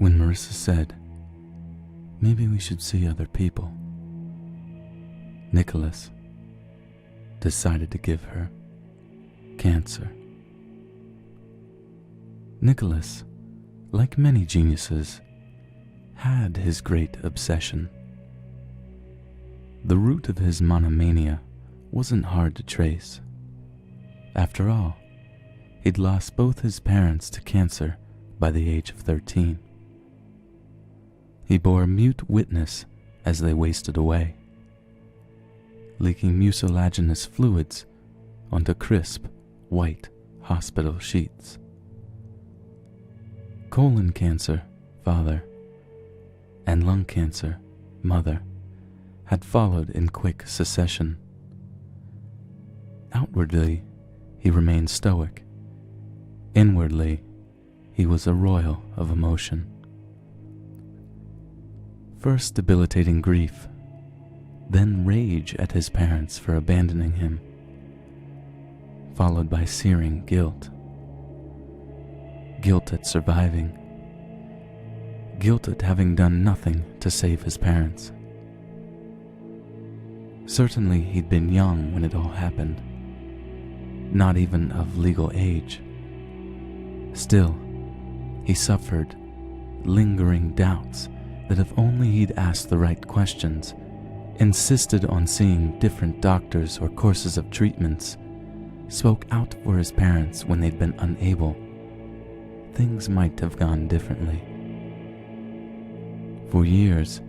When Marissa said, "Maybe we should see other people," Nicholas decided to give her cancer. Nicholas, like many geniuses, had his great obsession. The root of his monomania wasn't hard to trace. After all, he'd lost both his parents to cancer by the age of 13. He bore mute witness as they wasted away, leaking mucilaginous fluids onto crisp, white hospital sheets. Colon cancer, father, and lung cancer, mother, had followed in quick succession. Outwardly, he remained stoic. Inwardly, he was a royal of emotion. First debilitating grief, then rage at his parents for abandoning him, followed by searing guilt. Guilt at surviving. Guilt at having done nothing to save his parents. Certainly he'd been young when it all happened, not even of legal age. Still, he suffered lingering doubts that if only he'd asked the right questions, insisted on seeing different doctors or courses of treatments, spoke out for his parents when they'd been unable, things might have gone differently. For years,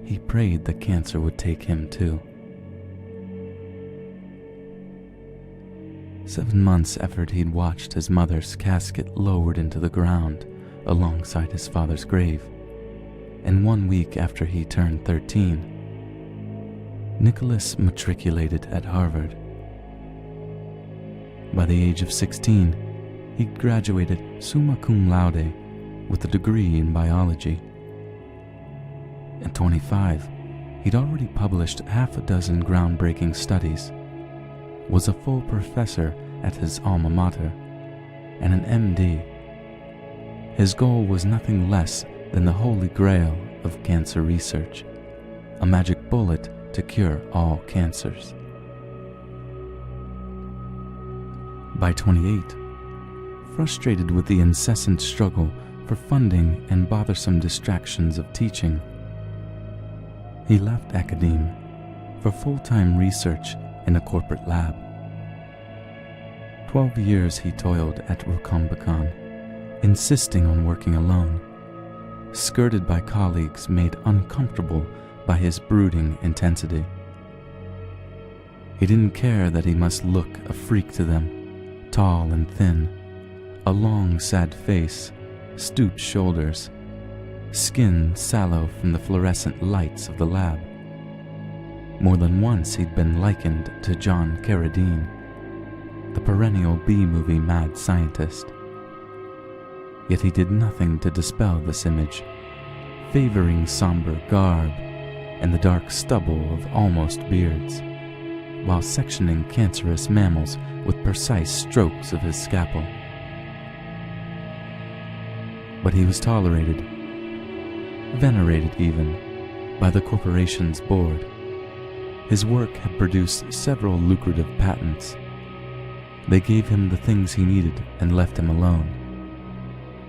he prayed that cancer would take him too. 7 months after he'd watched his mother's casket lowered into the ground alongside his father's grave, and 1 week after he turned 13, Nicholas matriculated at Harvard. By the age of 16, he graduated summa cum laude with a degree in biology. At 25, he'd already published half a dozen groundbreaking studies, was a full professor at his alma mater, and an MD. His goal was nothing less than the holy grail of cancer research, a magic bullet to cure all cancers. By 28, frustrated with the incessant struggle for funding and bothersome distractions of teaching, he left academe for full-time research in a corporate lab. 12 years he toiled at Rocambacon, insisting on working alone, skirted by colleagues made uncomfortable by his brooding intensity. He didn't care that he must look a freak to them, tall and thin, a long sad face, stooped shoulders, skin sallow from the fluorescent lights of the lab. More than once he'd been likened to John Carradine, the perennial B-movie mad scientist. Yet he did nothing to dispel this image, favoring somber garb and the dark stubble of almost beards, while sectioning cancerous mammals with precise strokes of his scalpel. But he was tolerated, venerated even, by the corporation's board. His work had produced several lucrative patents. They gave him the things he needed and left him alone.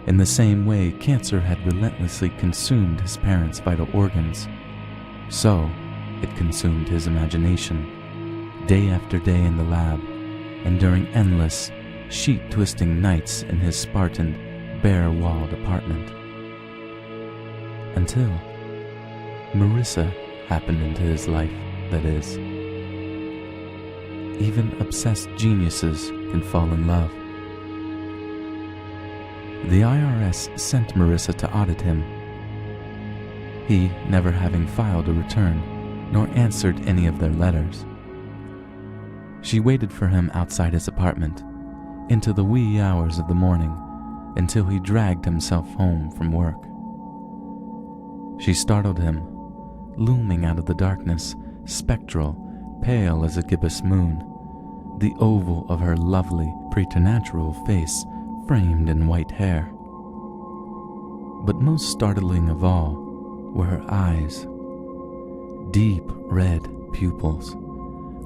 In the same way cancer had relentlessly consumed his parents' vital organs, so it consumed his imagination, day after day in the lab, and during endless, sheet-twisting nights in his Spartan, bare-walled apartment. Until Marissa happened into his life, that is. Even obsessed geniuses can fall in love. The IRS sent Marissa to audit him, he never having filed a return nor answered any of their letters. She waited for him outside his apartment into the wee hours of the morning until he dragged himself home from work. She startled him, looming out of the darkness, spectral, pale as a gibbous moon, the oval of her lovely, preternatural face framed in white hair. But most startling of all were her eyes. Deep red pupils,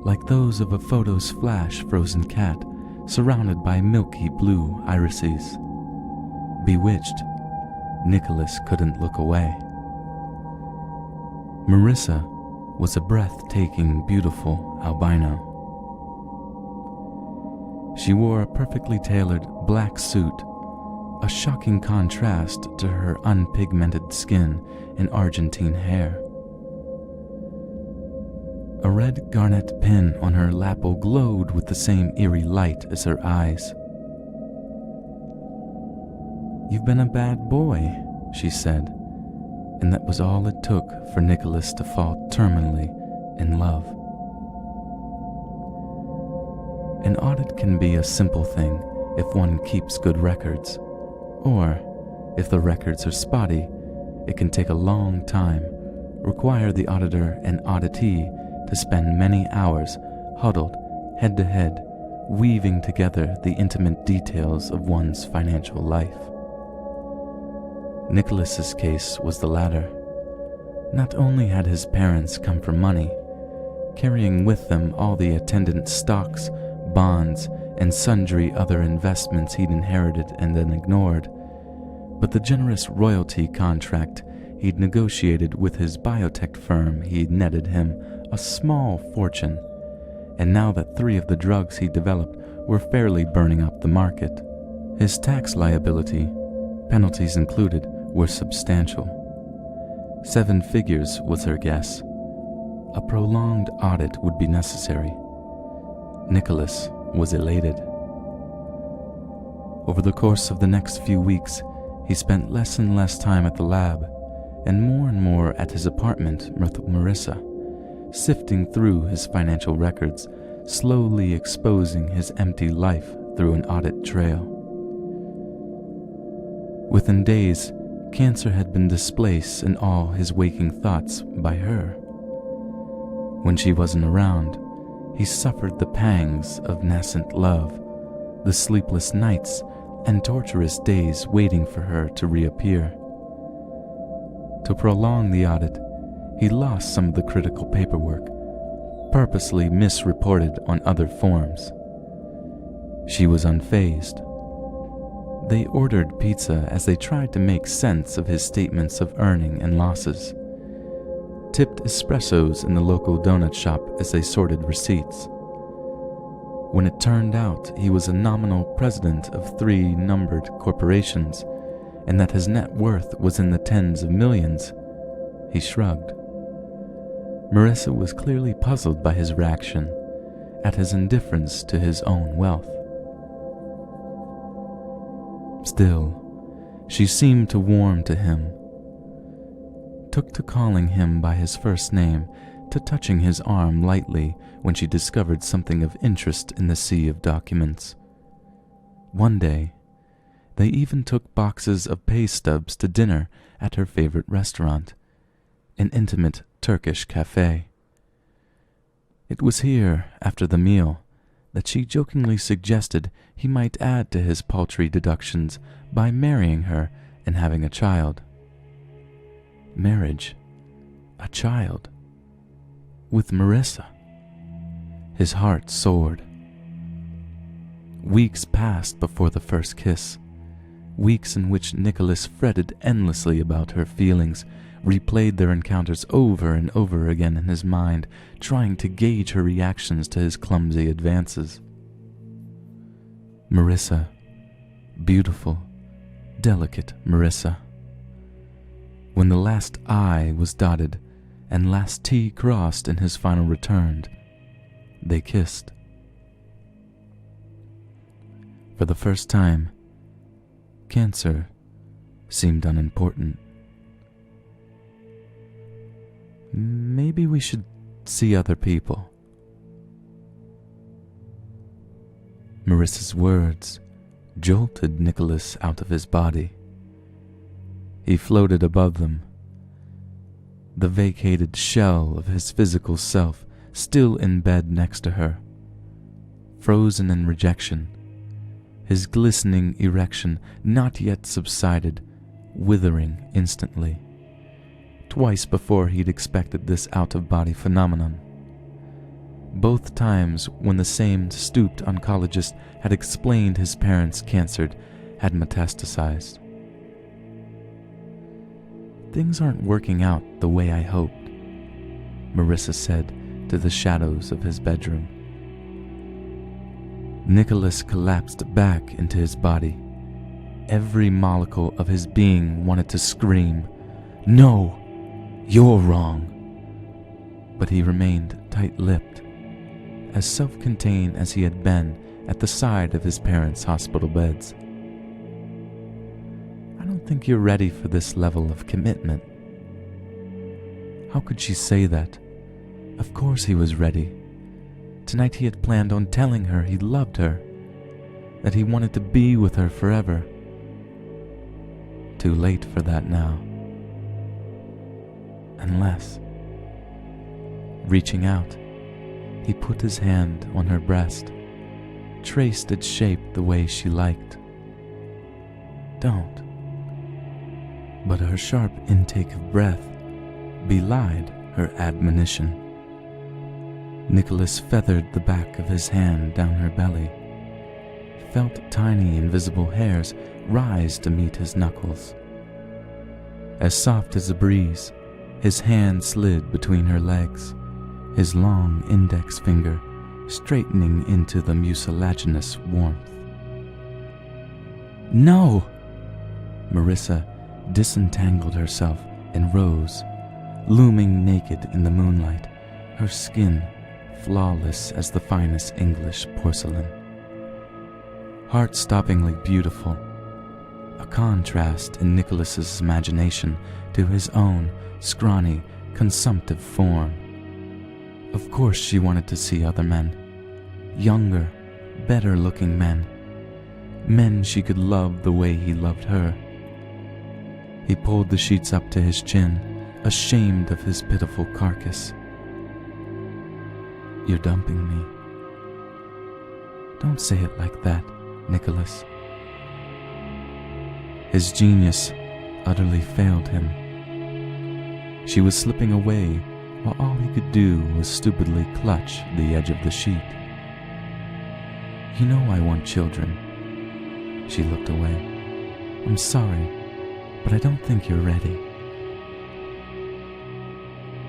like those of a photo's flash-frozen cat, surrounded by milky blue irises. Bewitched, Nicholas couldn't look away. Marissa was a breathtaking, beautiful albino. She wore a perfectly tailored black suit, a shocking contrast to her unpigmented skin and Argentine hair. A red garnet pin on her lapel glowed with the same eerie light as her eyes. "You've been a bad boy," she said, and that was all it took for Nicholas to fall terminally in love. An audit can be a simple thing if one keeps good records, or if the records are spotty, it can take a long time, require the auditor and auditee to spend many hours huddled head to head, weaving together the intimate details of one's financial life. Nicholas's case was the latter. Not only had his parents come for money, carrying with them all the attendant stocks, bonds, and sundry other investments he'd inherited and then ignored, but the generous royalty contract he'd negotiated with his biotech firm he'd netted him a small fortune, and now that 3 of the drugs he developed were fairly burning up the market, his tax liability, penalties included, were substantial. 7 figures was her guess. A prolonged audit would be necessary. Nicholas was elated. Over the course of the next few weeks, he spent less and less time at the lab, and more at his apartment with Marissa, sifting through his financial records, slowly exposing his empty life through an audit trail. Within days, cancer had been displaced in all his waking thoughts by her. When she wasn't around, he suffered the pangs of nascent love, the sleepless nights and torturous days waiting for her to reappear. To prolong the audit, he lost some of the critical paperwork, purposely misreported on other forms. She was unfazed. They ordered pizza as they tried to make sense of his statements of earning and losses, tipped espressos in the local donut shop as they sorted receipts. When it turned out he was a nominal president of 3 numbered corporations and that his net worth was in the tens of millions, he shrugged. Marissa was clearly puzzled by his reaction, at his indifference to his own wealth. Still, she seemed to warm to him, took to calling him by his first name, to touching his arm lightly when she discovered something of interest in the sea of documents. One day, they even took boxes of pay stubs to dinner at her favorite restaurant, an intimate Turkish cafe. It was here, after the meal, that she jokingly suggested he might add to his paltry deductions by marrying her and having a child. Marriage, a child, with Marissa. His heart soared. Weeks passed before the first kiss, weeks in which Nicholas fretted endlessly about her feelings, replayed their encounters over and over again in his mind, trying to gauge her reactions to his clumsy advances. Marissa, beautiful, delicate Marissa. When the last I was dotted and last T crossed in his final return, they kissed. For the first time, cancer seemed unimportant. Maybe we should see other people. Marissa's words jolted Nicholas out of his body. He floated above them, the vacated shell of his physical self still in bed next to her, frozen in rejection, his glistening erection not yet subsided, withering instantly. Twice before he'd expected this out-of-body phenomenon. Both times when the same stooped oncologist had explained his parents' cancer had metastasized. "Things aren't working out the way I hoped," Marissa said to the shadows of his bedroom. Nicholas collapsed back into his body. Every molecule of his being wanted to scream, "No, you're wrong." But he remained tight-lipped, as self-contained as he had been at the side of his parents' hospital beds. "I don't think you're ready for this level of commitment." How could she say that? Of course he was ready. Tonight he had planned on telling her he loved her, that he wanted to be with her forever. Too late for that now. Unless, reaching out, he put his hand on her breast, traced its shape the way she liked. "Don't." But her sharp intake of breath belied her admonition. Nicholas feathered the back of his hand down her belly, felt tiny invisible hairs rise to meet his knuckles. As soft as a breeze, his hand slid between her legs, his long index finger straightening into the mucilaginous warmth. "No!" Marissa disentangled herself and rose, looming naked in the moonlight, her skin flawless as the finest English porcelain. Heart-stoppingly beautiful, a contrast in Nicholas's imagination to his own scrawny, consumptive form. Of course she wanted to see other men, younger, better-looking men, men she could love the way he loved her. He pulled the sheets up to his chin, ashamed of his pitiful carcass. "You're dumping me." "Don't say it like that, Nicholas." His genius utterly failed him. She was slipping away while all he could do was stupidly clutch the edge of the sheet. "You know I want children." She looked away. "I'm sorry, but I don't think you're ready."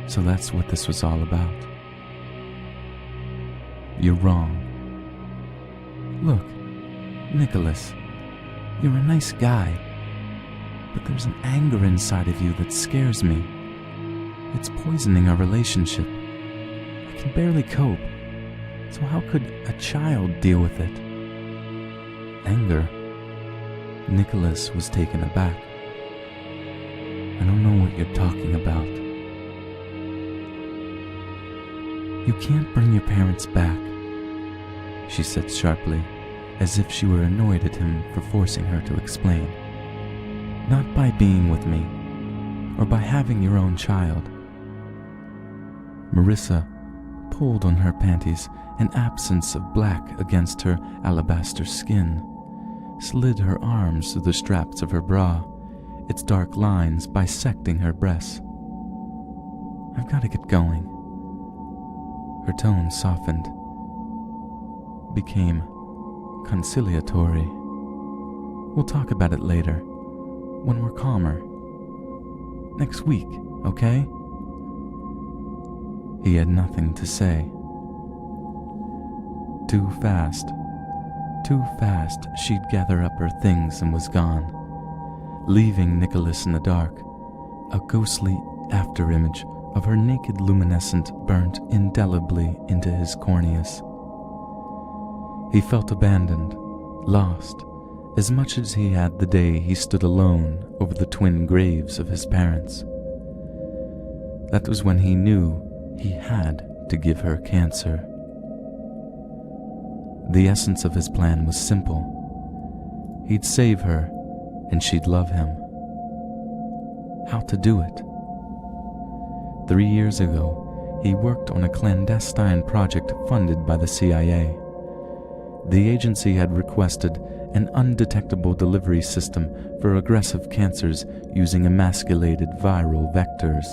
So that's what this was all about. "You're wrong." "Look, Nicholas, you're a nice guy, but there's an anger inside of you that scares me. It's poisoning our relationship. I can barely cope, so how could a child deal with it?" "Anger?" Nicholas was taken aback. "I don't know what you're talking about." "You can't bring your parents back," she said sharply, as if she were annoyed at him for forcing her to explain. "Not by being with me, or by having your own child." Marissa pulled on her panties, an absence of black against her alabaster skin, slid her arms through the straps of her bra, its dark lines bisecting her breasts. "I've got to get going." Her tone softened, became conciliatory. "We'll talk about it later, when we're calmer. Next week, okay?" He had nothing to say. Too fast she'd gather up her things and was gone, leaving Nicholas in the dark, a ghostly afterimage of her naked luminescent burnt indelibly into his corneas. He felt abandoned, lost, as much as he had the day he stood alone over the twin graves of his parents. That was when he knew he had to give her cancer. The essence of his plan was simple. He'd save her, and she'd love him. How to do it? 3 years ago, he worked on a clandestine project funded by the CIA. The agency had requested an undetectable delivery system for aggressive cancers using emasculated viral vectors,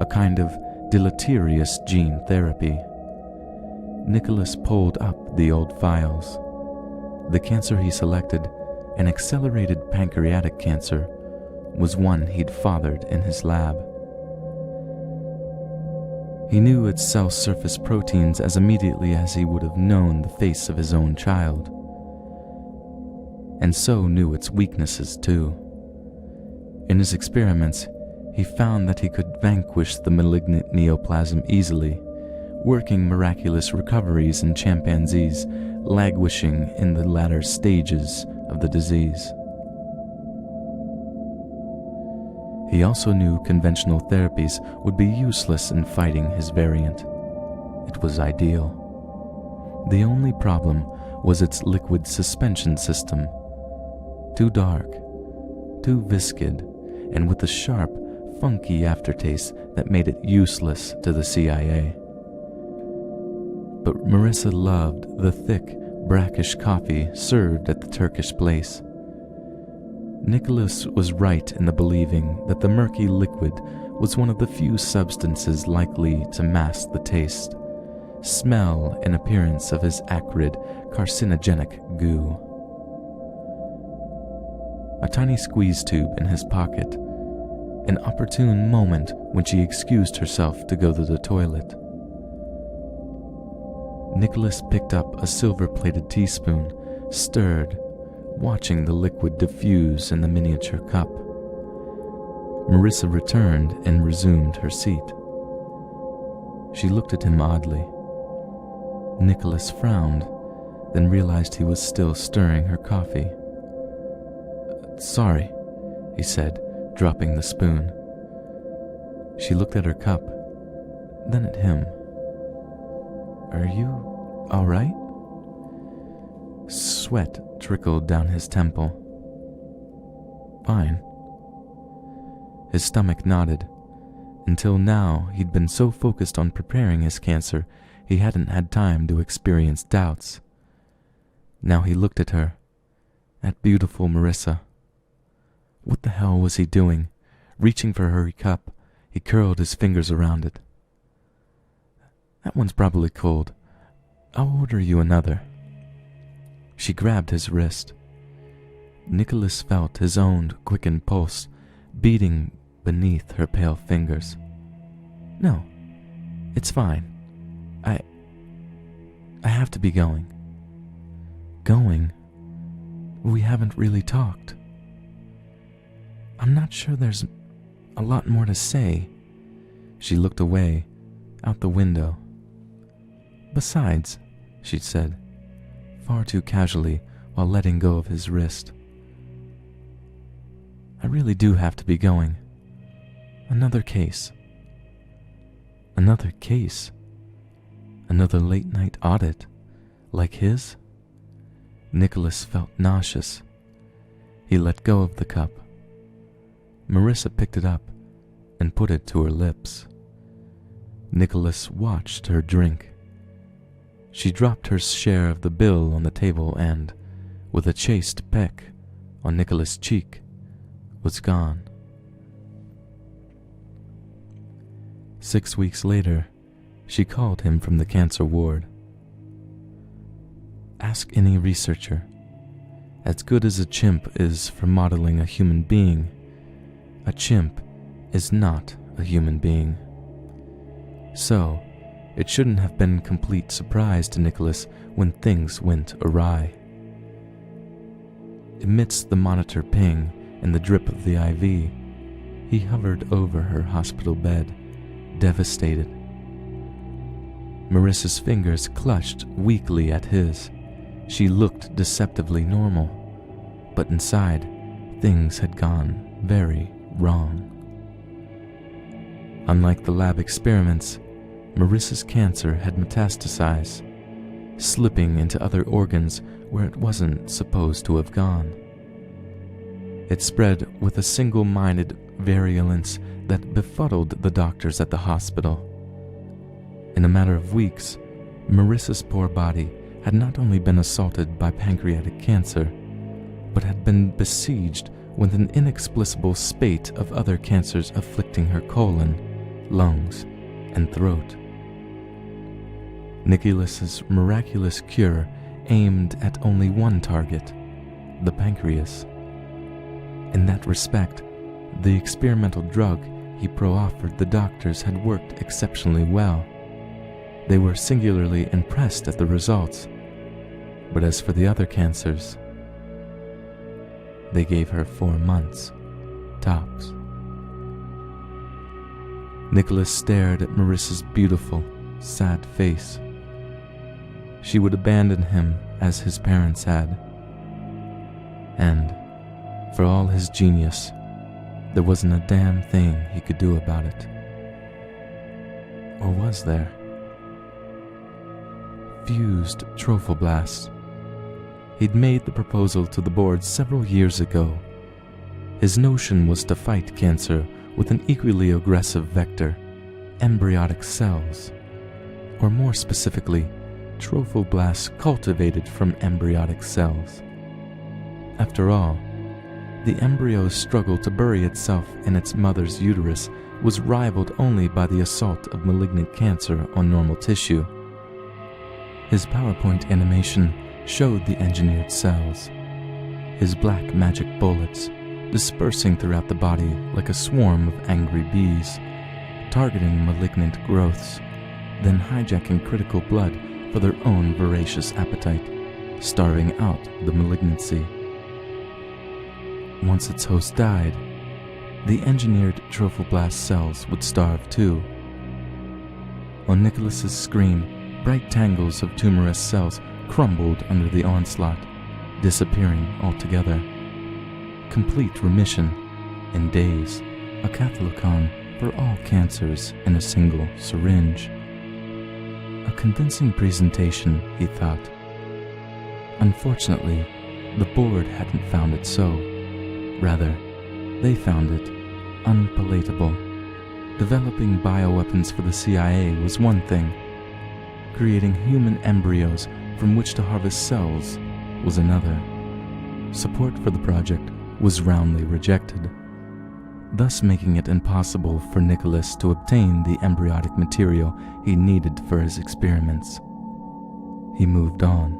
a kind of deleterious gene therapy. Nicholas pulled up the old files. The cancer he selected, an accelerated pancreatic cancer, was one he'd fathered in his lab. He knew its cell surface proteins as immediately as he would have known the face of his own child, and so knew its weaknesses too. In his experiments, he found that he could vanquish the malignant neoplasm easily, working miraculous recoveries in chimpanzees languishing in the latter stages of the disease. He also knew conventional therapies would be useless in fighting his variant. It was ideal. The only problem was its liquid suspension system. Too dark, too viscid, and with a sharp, funky aftertaste that made it useless to the CIA. But Marissa loved the thick, brackish coffee served at the Turkish place. Nicholas was right in the believing that the murky liquid was one of the few substances likely to mask the taste, smell, and appearance of his acrid, carcinogenic goo. A tiny squeeze tube in his pocket, an opportune moment when she excused herself to go to the toilet. Nicholas picked up a silver-plated teaspoon, stirred, watching the liquid diffuse in the miniature cup. Marissa returned and resumed her seat. She looked at him oddly. Nicholas frowned, then realized he was still stirring her coffee. "Sorry," he said, dropping the spoon. She looked at her cup, then at him. "Are you all right?" Sweat trickled down his temple. "Fine." His stomach nodded. Until now, he'd been so focused on preparing his cancer, he hadn't had time to experience doubts. Now he looked at her, at beautiful Marissa. What the hell was he doing? Reaching for her cup, he curled his fingers around it. "That one's probably cold. I'll order you another." She grabbed his wrist. Nicholas felt his own quickened pulse beating beneath her pale fingers. "No, it's fine. I have to be going." "Going? We haven't really talked." "I'm not sure there's a lot more to say." She looked away, out the window. "Besides," she said, far too casually while letting go of his wrist, "I really do have to be going. Another case." Another case? Another late-night audit, like his? Nicholas felt nauseous. He let go of the cup. Marissa picked it up and put it to her lips. Nicholas watched her drink. She dropped her share of the bill on the table and, with a chaste peck on Nicholas' cheek, was gone. 6 weeks later, she called him from the cancer ward. "Ask any researcher. As good as a chimp is for modeling a human being, a chimp is not a human being." So, it shouldn't have been complete surprise to Nicholas when things went awry. Amidst the monitor ping and the drip of the IV, he hovered over her hospital bed, devastated. Marissa's fingers clutched weakly at his. She looked deceptively normal, but inside, things had gone very wrong. Unlike the lab experiments, Marissa's cancer had metastasized, slipping into other organs where it wasn't supposed to have gone. It spread with a single-minded virulence that befuddled the doctors at the hospital. In a matter of weeks, Marissa's poor body had not only been assaulted by pancreatic cancer, but had been besieged with an inexplicable spate of other cancers afflicting her colon, lungs, and throat. Nicholas's miraculous cure aimed at only one target, the pancreas. In that respect, the experimental drug he proffered the doctors had worked exceptionally well. They were singularly impressed at the results. But as for the other cancers, they gave her 4 months, tops. Nicholas stared at Marissa's beautiful, sad face. She would abandon him as his parents had. And, for all his genius, there wasn't a damn thing he could do about it. Or was there? Fused trophoblasts. He'd made the proposal to the board several years ago. His notion was to fight cancer with an equally aggressive vector, embryonic cells, or more specifically, trophoblasts cultivated from embryonic cells. After all, the embryo's struggle to bury itself in its mother's uterus was rivaled only by the assault of malignant cancer on normal tissue. His PowerPoint animation showed the engineered cells, his black magic bullets dispersing throughout the body like a swarm of angry bees, targeting malignant growths, then hijacking critical blood for their own voracious appetite, starving out the malignancy. Once its host died, the engineered trophoblast cells would starve too. On Nicholas's screen, bright tangles of tumorous cells crumbled under the onslaught, disappearing altogether. Complete remission in days, a catholicon for all cancers in a single syringe. A convincing presentation, he thought. Unfortunately, the board hadn't found it so. Rather, they found it unpalatable. Developing bioweapons for the CIA was one thing. Creating human embryos from which to harvest cells was another. Support for the project was roundly rejected, thus making it impossible for Nicholas to obtain the embryonic material he needed for his experiments. He moved on.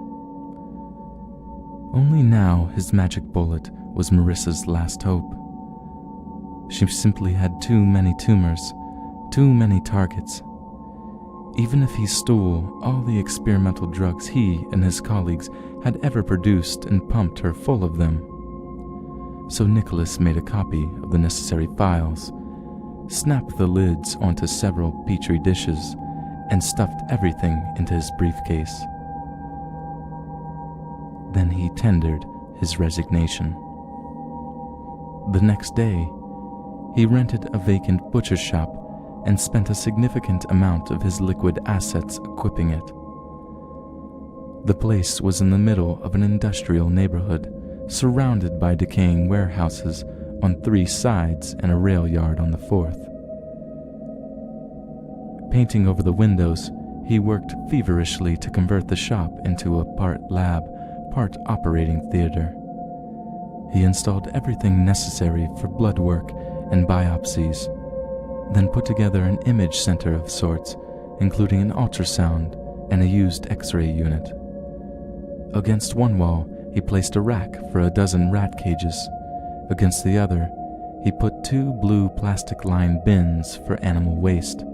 Only now his magic bullet was Marissa's last hope. She simply had too many tumors, too many targets. Even if he stole all the experimental drugs he and his colleagues had ever produced and pumped her full of them. So Nicholas made a copy of the necessary files, snapped the lids onto several petri dishes, and stuffed everything into his briefcase. Then he tendered his resignation. The next day, he rented a vacant butcher shop and spent a significant amount of his liquid assets equipping it. The place was in the middle of an industrial neighborhood, surrounded by decaying warehouses on 3 sides and a rail yard on the 4th. Painting over the windows, he worked feverishly to convert the shop into a part lab, part operating theater. He installed everything necessary for blood work and biopsies, then put together an image center of sorts, including an ultrasound and a used X-ray unit. Against one wall, he placed a rack for a dozen rat cages. Against the other, he put 2 blue plastic-lined bins for animal waste.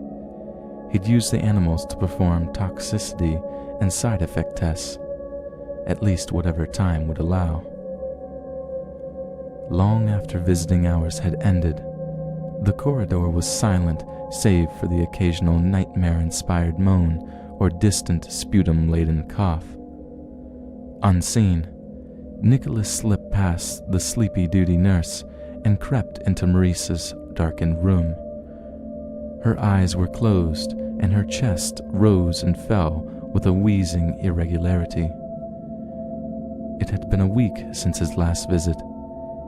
He'd use the animals to perform toxicity and side effect tests, at least whatever time would allow. Long after visiting hours had ended, the corridor was silent save for the occasional nightmare-inspired moan or distant sputum-laden cough. Unseen, Nicholas slipped past the sleepy-duty nurse and crept into Marissa's darkened room. Her eyes were closed and her chest rose and fell with a wheezing irregularity. It had been a week since his last visit.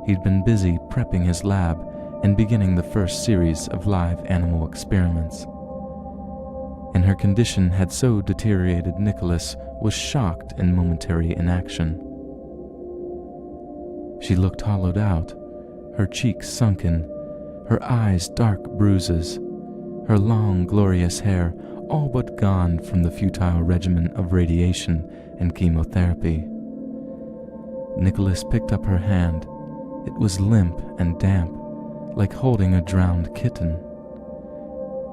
He'd been busy prepping his lab and beginning the first series of live animal experiments. And her condition had so deteriorated Nicholas was shocked in momentary inaction. She looked hollowed out, her cheeks sunken, her eyes dark bruises, her long, glorious hair all but gone from the futile regimen of radiation and chemotherapy. Nicholas picked up her hand. It was limp and damp, like holding a drowned kitten.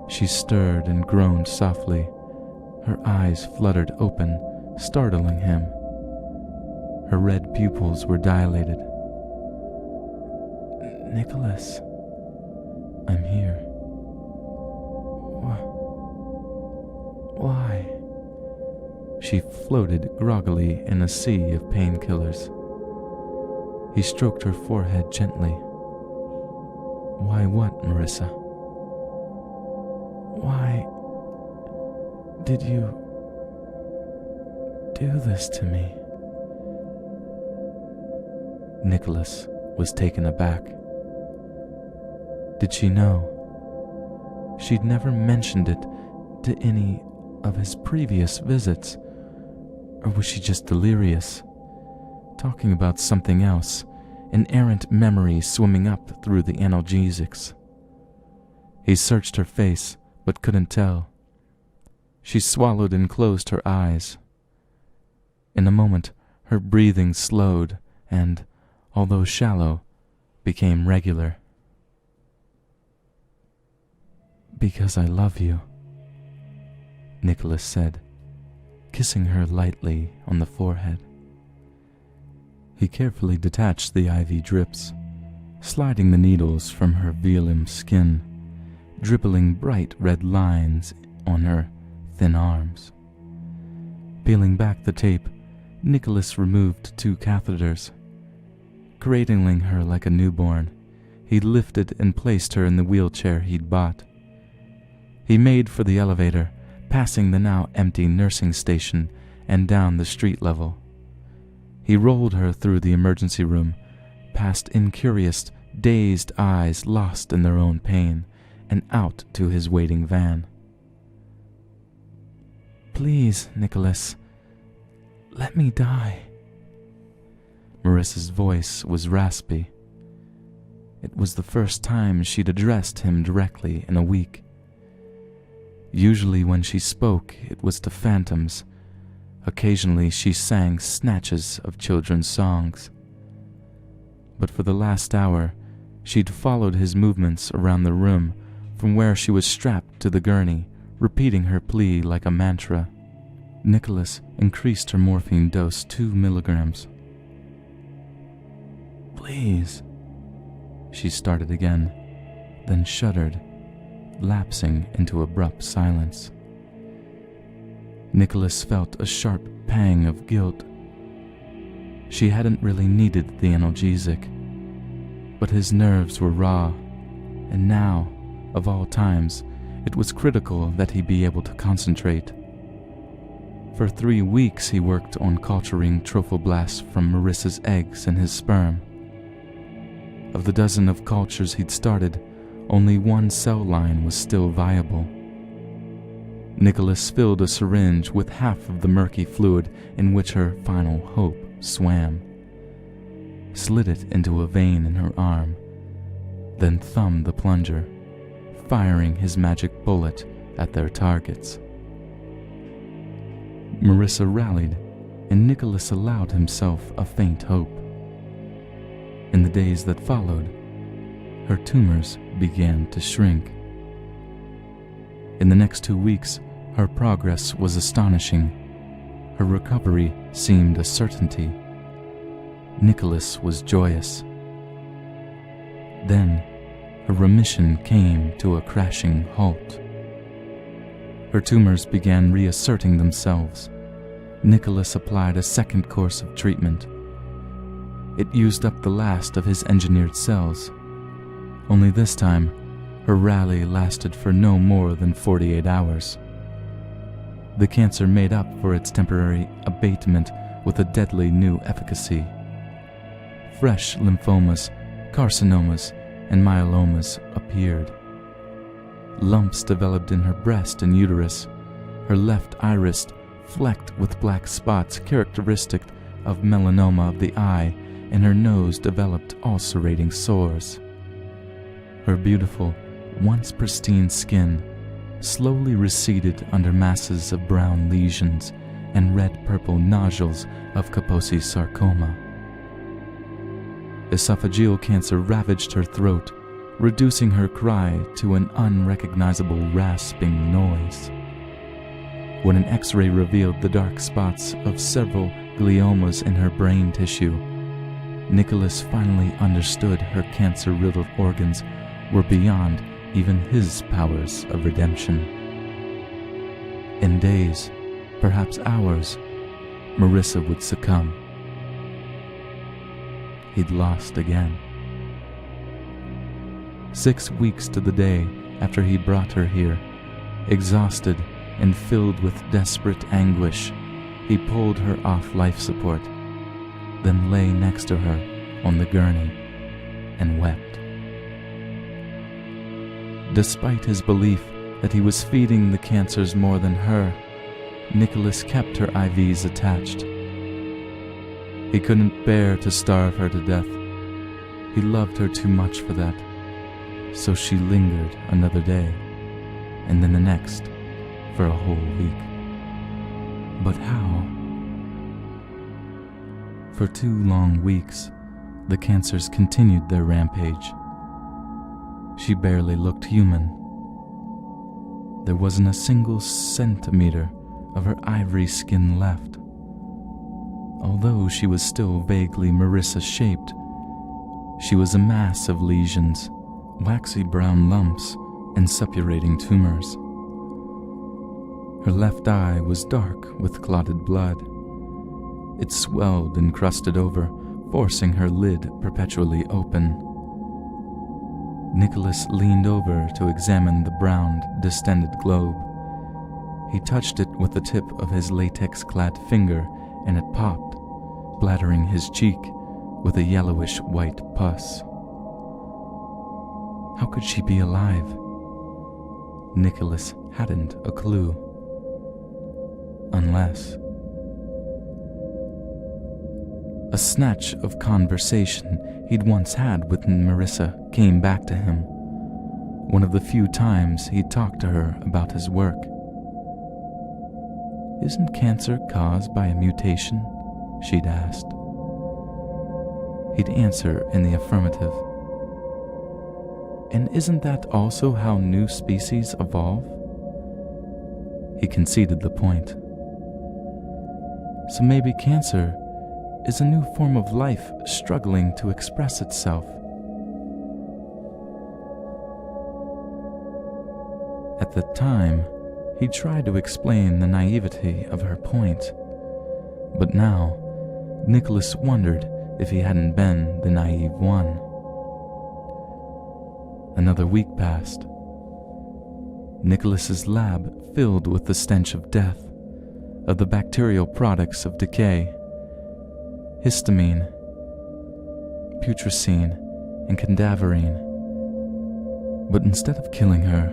She stirred and groaned softly. Her eyes fluttered open, startling him. Her red pupils were dilated. "Nicholas, I'm here." Why? She floated groggily in a sea of painkillers. He stroked her forehead gently. "Why what, Marissa? Why did you do this to me?" Nicholas was taken aback. Did she know? She'd never mentioned it to any of his previous visits. Or was she just delirious, talking about something else, an errant memory swimming up through the analgesics? He searched her face, but couldn't tell. She swallowed and closed her eyes. In a moment, her breathing slowed and, although shallow, became regular. "Because I love you," Nicholas said, kissing her lightly on the forehead. He carefully detached the IV drips, sliding the needles from her velum skin, dribbling bright red lines on her thin arms. Peeling back the tape, Nicholas removed 2 catheters. Cradling her like a newborn, he lifted and placed her in the wheelchair he'd bought. He made for the elevator, passing the now empty nursing station and down the street level. He rolled her through the emergency room, past incurious, dazed eyes lost in their own pain, and out to his waiting van. "Please, Nicholas, let me die." Marissa's voice was raspy. It was the first time she'd addressed him directly in a week. Usually when she spoke, it was to phantoms. Occasionally she sang snatches of children's songs. But for the last hour, she'd followed his movements around the room from where she was strapped to the gurney, repeating her plea like a mantra. Nicholas increased her morphine dose 2 milligrams. "Please," she started again, then shuddered, lapsing into abrupt silence. Nicholas felt a sharp pang of guilt. She hadn't really needed the analgesic, but his nerves were raw, and now, of all times, it was critical that he be able to concentrate. For 3 weeks he worked on culturing trophoblasts from Marissa's eggs and his sperm. Of the dozen of cultures he'd started, only 1 cell line was still viable. Nicholas filled a syringe with half of the murky fluid in which her final hope swam, slid it into a vein in her arm, then thumbed the plunger, firing his magic bullet at their targets. Marissa rallied, and Nicholas allowed himself a faint hope. In the days that followed, her tumors began to shrink. In the next 2 weeks, her progress was astonishing. Her recovery seemed a certainty. Nicholas was joyous. Then, her remission came to a crashing halt. Her tumors began reasserting themselves. Nicholas applied a second course of treatment. It used up the last of his engineered cells. Only this time, her rally lasted for no more than 48 hours. The cancer made up for its temporary abatement with a deadly new efficacy. Fresh lymphomas, carcinomas, and myelomas appeared. Lumps developed in her breast and uterus, her left iris flecked with black spots characteristic of melanoma of the eye, and her nose developed ulcerating sores. Her beautiful, once pristine skin slowly receded under masses of brown lesions and red-purple nodules of Kaposi's sarcoma. Esophageal cancer ravaged her throat, reducing her cry to an unrecognizable rasping noise. When an X-ray revealed the dark spots of several gliomas in her brain tissue, Nicholas finally understood her cancer-riddled organs were beyond even his powers of redemption. In days, perhaps hours, Marissa would succumb. He'd lost again. 6 weeks to the day after he brought her here, exhausted and filled with desperate anguish, he pulled her off life support, then lay next to her on the gurney and wept. Despite his belief that he was feeding the cancers more than her, Nicholas kept her IVs attached. He couldn't bear to starve her to death. He loved her too much for that. So she lingered another day, and then the next, for a whole week. But how? For 2 long weeks, the cancers continued their rampage. She barely looked human. There wasn't a single centimeter of her ivory skin left. Although she was still vaguely Marissa-shaped, she was a mass of lesions, waxy brown lumps, and suppurating tumors. Her left eye was dark with clotted blood. It swelled and crusted over, forcing her lid perpetually open. Nicholas leaned over to examine the brown, distended globe. He touched it with the tip of his latex-clad finger, and it popped, bladdering his cheek with a yellowish-white pus. How could she be alive? Nicholas hadn't a clue. Unless... A snatch of conversation he'd once had with Marissa came back to him. One of the few times he'd talked to her about his work. "Isn't cancer caused by a mutation?" she'd asked. He'd answer in the affirmative. "And isn't that also how new species evolve?" He conceded the point. So maybe cancer is a new form of life struggling to express itself. At the time, he tried to explain the naivety of her point, but now, Nicholas wondered if he hadn't been the naive one. Another week passed. Nicholas's lab filled with the stench of death, of the bacterial products of decay. Histamine, putrescine, and cadaverine. But instead of killing her,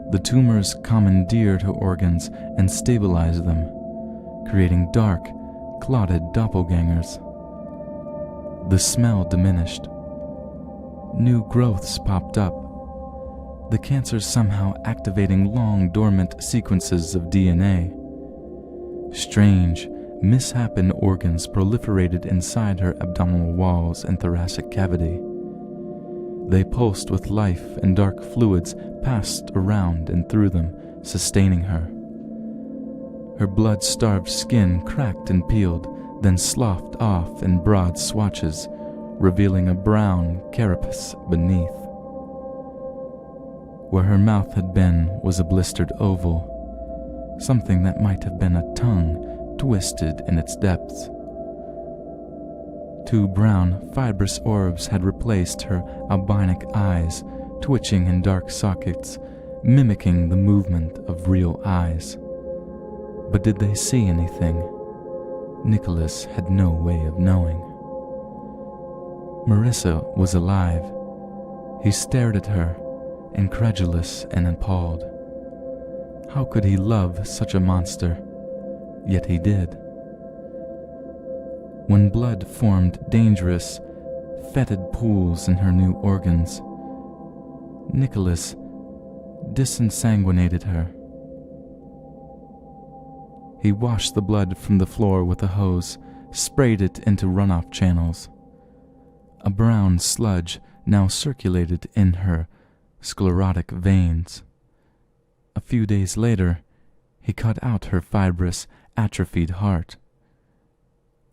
the tumors commandeered her organs and stabilized them, creating dark, clotted doppelgangers. The smell diminished. New growths popped up, the cancers somehow activating long dormant sequences of DNA. Strange, misshapen organs proliferated inside her abdominal walls and thoracic cavity. They pulsed with life, and dark fluids passed around and through them, sustaining her. Her blood-starved skin cracked and peeled, then sloughed off in broad swatches, revealing a brown carapace beneath. Where her mouth had been was a blistered oval, something that might have been a tongue twisted in its depths. 2 brown, fibrous orbs had replaced her albinic eyes, twitching in dark sockets, mimicking the movement of real eyes. But did they see anything? Nicholas had no way of knowing. Marissa was alive. He stared at her, incredulous and appalled. How could he love such a monster? Yet he did. when blood formed dangerous, fetid pools in her new organs, Nicholas disensanguinated her. He washed the blood from the floor with a hose, sprayed it into runoff channels. A brown sludge now circulated in her sclerotic veins. A few days later, he cut out her fibrous, atrophied heart.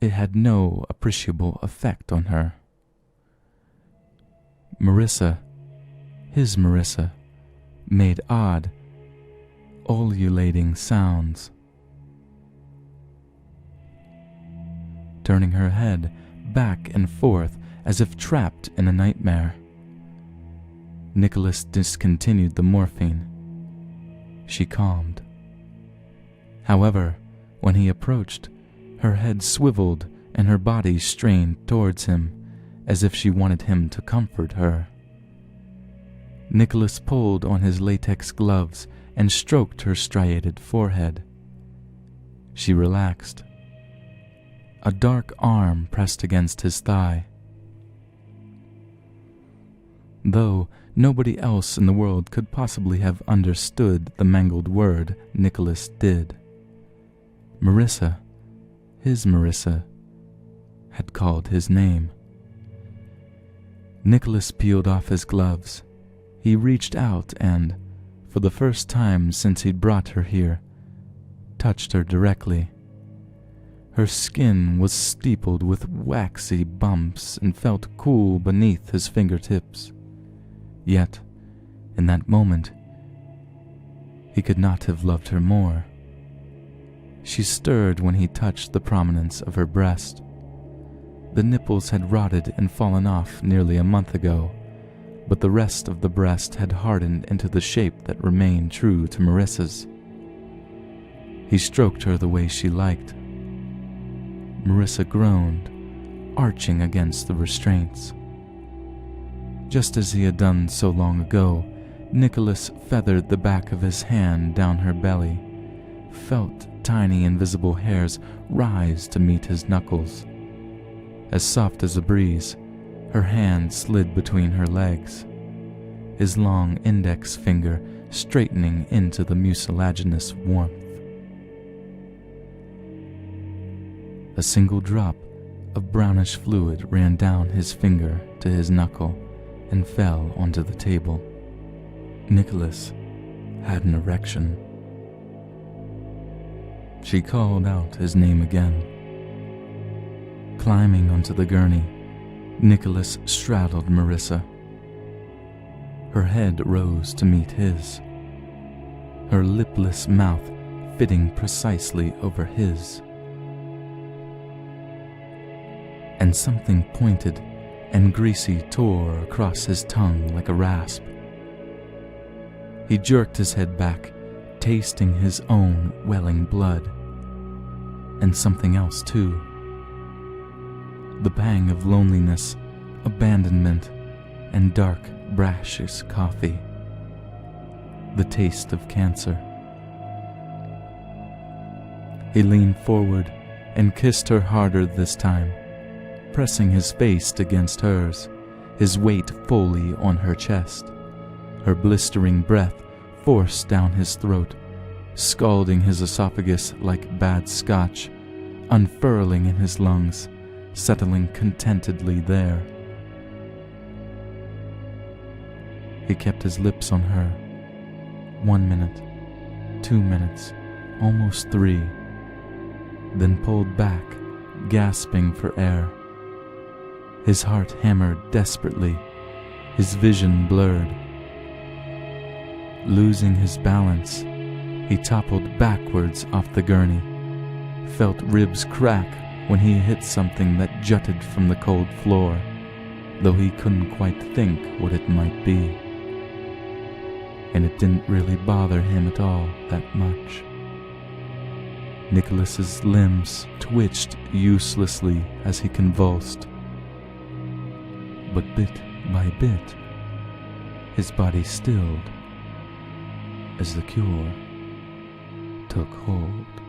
It had no appreciable effect on her. Marissa, his Marissa, made odd, ululating sounds. Turning her head back and forth as if trapped in a nightmare. Nicholas discontinued the morphine. She calmed. However, when he approached, her head swiveled and her body strained towards him, as if she wanted him to comfort her. Nicholas pulled on his latex gloves and stroked her striated forehead. She relaxed. A dark arm pressed against his thigh. Though nobody else in the world could possibly have understood the mangled word, Nicholas did. Marissa, his Marissa, had called his name. Nicholas peeled off his gloves. He reached out and, for the first time since he'd brought her here, touched her directly. Her skin was steepled with waxy bumps and felt cool beneath his fingertips. Yet, in that moment, he could not have loved her more. She stirred when he touched the prominence of her breast. The nipples had rotted and fallen off nearly a month ago, but the rest of the breast had hardened into the shape that remained true to Marissa's. He stroked her the way she liked. Marissa groaned, arching against the restraints. Just as he had done so long ago, Nicholas feathered the back of his hand down her belly, felt tiny invisible hairs rise to meet his knuckles. As soft as a breeze, her hand slid between her legs, his long index finger straightening into the mucilaginous warmth. A single drop of brownish fluid ran down his finger to his knuckle and fell onto the table. Nicholas had an erection. She called out his name again. Climbing onto the gurney, Nicholas straddled Marissa. Her head rose to meet his, her lipless mouth fitting precisely over his. And something pointed and greasy tore across his tongue like a rasp. He jerked his head back, tasting his own welling blood, and something else too. The pang of loneliness, abandonment, and dark, brashish coffee. The taste of cancer. He leaned forward and kissed her harder this time, pressing his face against hers, his weight fully on her chest, her blistering breath forced down his throat, scalding his esophagus like bad scotch, unfurling in his lungs, settling contentedly there. He kept his lips on her. 1 minute, 2 minutes, almost 3, then pulled back, gasping for air. His heart hammered desperately, his vision blurred. Losing his balance, he toppled backwards off the gurney, felt ribs crack when he hit something that jutted from the cold floor, though he couldn't quite think what it might be. And it didn't really bother him at all that much. Nicholas's limbs twitched uselessly as he convulsed. But bit by bit, his body stilled as the cure took hold.